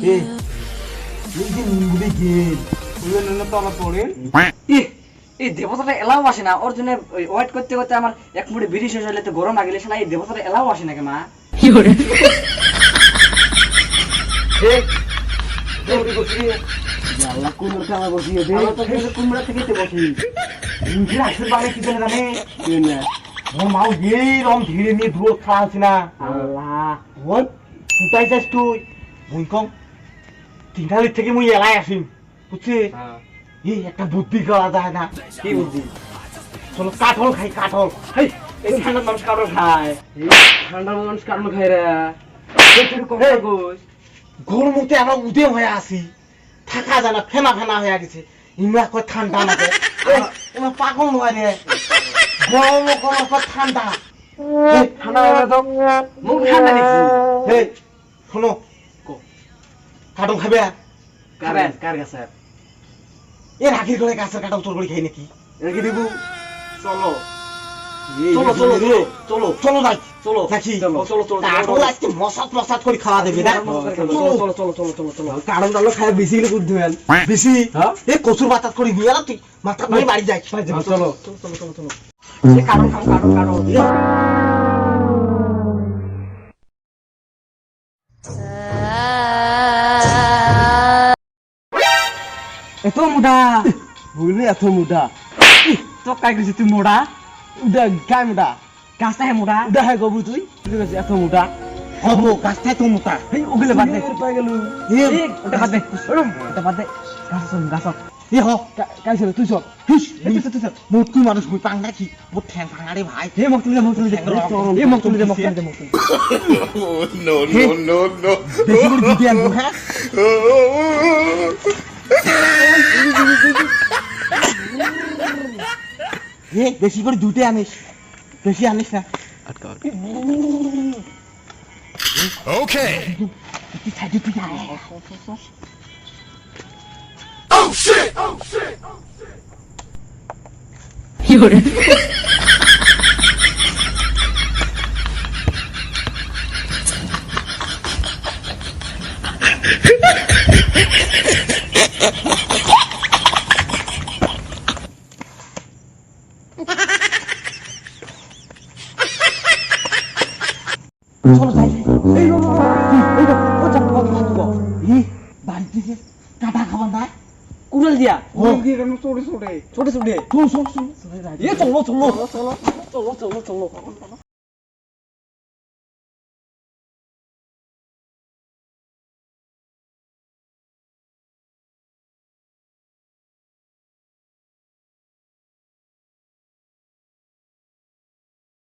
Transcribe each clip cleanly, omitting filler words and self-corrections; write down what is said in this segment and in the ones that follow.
এই যে নিমগুলি গেল ওই জন্য তলা পড়ে এই দেবতাটা এলাও আসে না ওর জন্য ওয়েট করতে করতে আমার এক মুঠে বিড়ি শেষ হলে তো গরম লাগিলে শালা এই দেবতাটা এলাও আসে নাকি মা আল্লাহ কুমড়ো খাওয়া বসিয়ে দে তো কুমড়া থেকে বসি আসল বাড়ি কি জানে ওর মাও গেই রং ধীরে নিয়ে দূর খাওয়া আছে না আল্লাহ ওই কোথায় যাস তুই মুই কম তিনটালির থেকে মুই এলাই আসিম বুঝছিস এই একটা বুদ্ধি করা যায় না কি বুদ্ধি চলো কাঠল খাই কাঠল হেই এই ঠান্ডার মানুষ কারো খায় ঠান্ডার মানুষ কারো খায় রে তুই কথা কইস গরমতে আমরা উদে হয়ে আসি থাকা যায় না ফেনা ফেনা হয়ে গেছে ইমরা কয় ঠান্ডা নাকি এমন পাগল নয় রে গরম গরম কয় ঠান্ডা ঠান্ডা লাগে তো মুখ ঠান্ডা দিছি হে শোনো কাঠল খাবে খাবেন কার কাছে এর আগের করে গাছের কাঠল চোর করে খাই নাকি রেখে দিব চলো চলো চলো চলো চলো চলো যাই চলো নাকি চলো চলো চলো কাঠল আজকে মশাত মশাত করে খাওয়া দেবে না চলো চলো চলো চলো চলো চলো কারণ ডালো খায় বেশি গেলে বুদ্ধি হয় বেশি এ কচুর বাতাস করে নিয়ে তুই মাথা মারি বাড়ি যাই চলো চলো চলো চলো চলো এই কারণ খাও কারণ কারণ এত মোটা বুঝলি এত মোটা তো কাই গেছিস তুই মোটা উদা গায় মোটা গাছটা হে মোটা উদা হয় গবু তুই এত মোটা হবো গাছটাই তো মোটা এই ওগুলো বাদ দে পাই গেল ওটা বাদ দে ওটা বাদ দে গাছ চল গাছ এ হ কাইছিল তুই চল হুস তুই মোট তুই মানুষ মুই পাং নাকি মোট ঠ্যাং ভাঙা রে ভাই হে মক তুলি দে মক তুলি দে এ মক তুলি দে মক তুলি দে মক তুলি no, no. বেশি করে দিতে আনবো হ্যাঁ হে বেশি করে দুটে আনিস বেশি আনিস না Okay. তুই সাইডে তুই আয় Oh shit! Oh shit! চলো যাই এই ও চাপ খাবো এই বাড়িতে যে কাটা খাবার না কুড়াল দিয়া কুড়াল দিয়ে কেন ছোটে ছোটে ছোটে ছোটে চল চল চল এ চলো চলো চলো চলো চলো চলো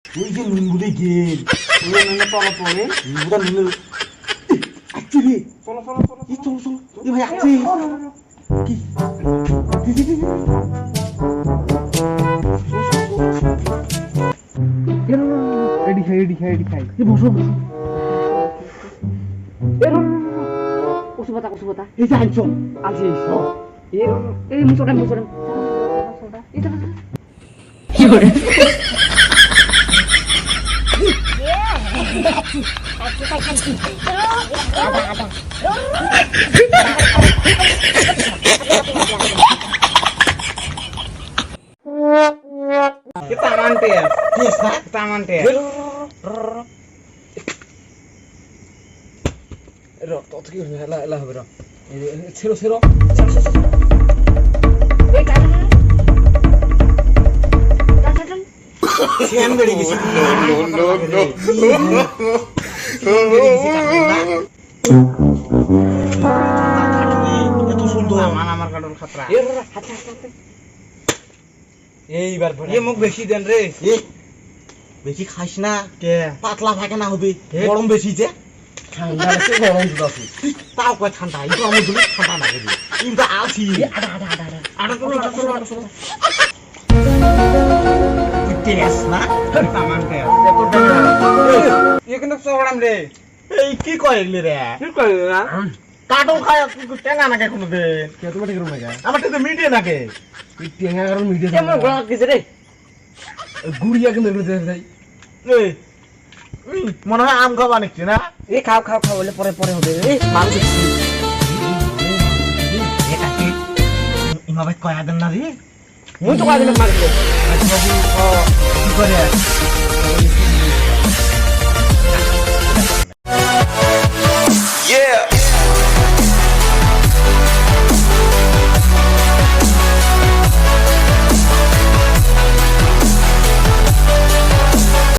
ওই যে নুনগুলি গেল ওই নুনে তলা পড়ে নুনগুলা নুন আচ্ছা রে চলো চলো চলো এই চল চল এই ভাই আসছে কি এডি খাই এই বসো কুসুপাতা এই যে আনছো আছিস এই মুসোটা এটা kita mante ya yes না kita mante ya ro to কি হলা হলা হবে ro ছিল শ্যাম বেড়ে গেছে No, no, no. এত সুন্দর আমার কাটল খাতরা এইবার এ মুখ বেশি দেন রে এ বেশি খাইস না কে পাতলা পায়খানা হবে গরম বেশি যে ঠান্ডা লাগছে গরম দুদাছি তাও কয় ঠান্ডা এই তো আমার জন্য ঠান্ডা লাগে রে কিন্তু আছি আড়া চলো টেস না তামান্তে এত টাকা এ কিন্তু চড়াম রে এই কি কয় এগুলি রে কি কই না কাটল খায় টেঙা নাকে কোনো দিন কে তোমার ঠিক রুমে গা আমার তো মিডিয়া নাকে টেঙ্গা কারণ মিডিয়া কেমন গলা গেছে রে গুড়িয়া কিন্তু এগুলো দেখ যাই এই মনে হয় আম খাওয়া নিচ্ছি না এ খাও বলে পরে হবে এ মাল দিচ্ছি ইমা ভাই কয়া দেন না রে মুই তো কাজ মারবো বাবু কি করে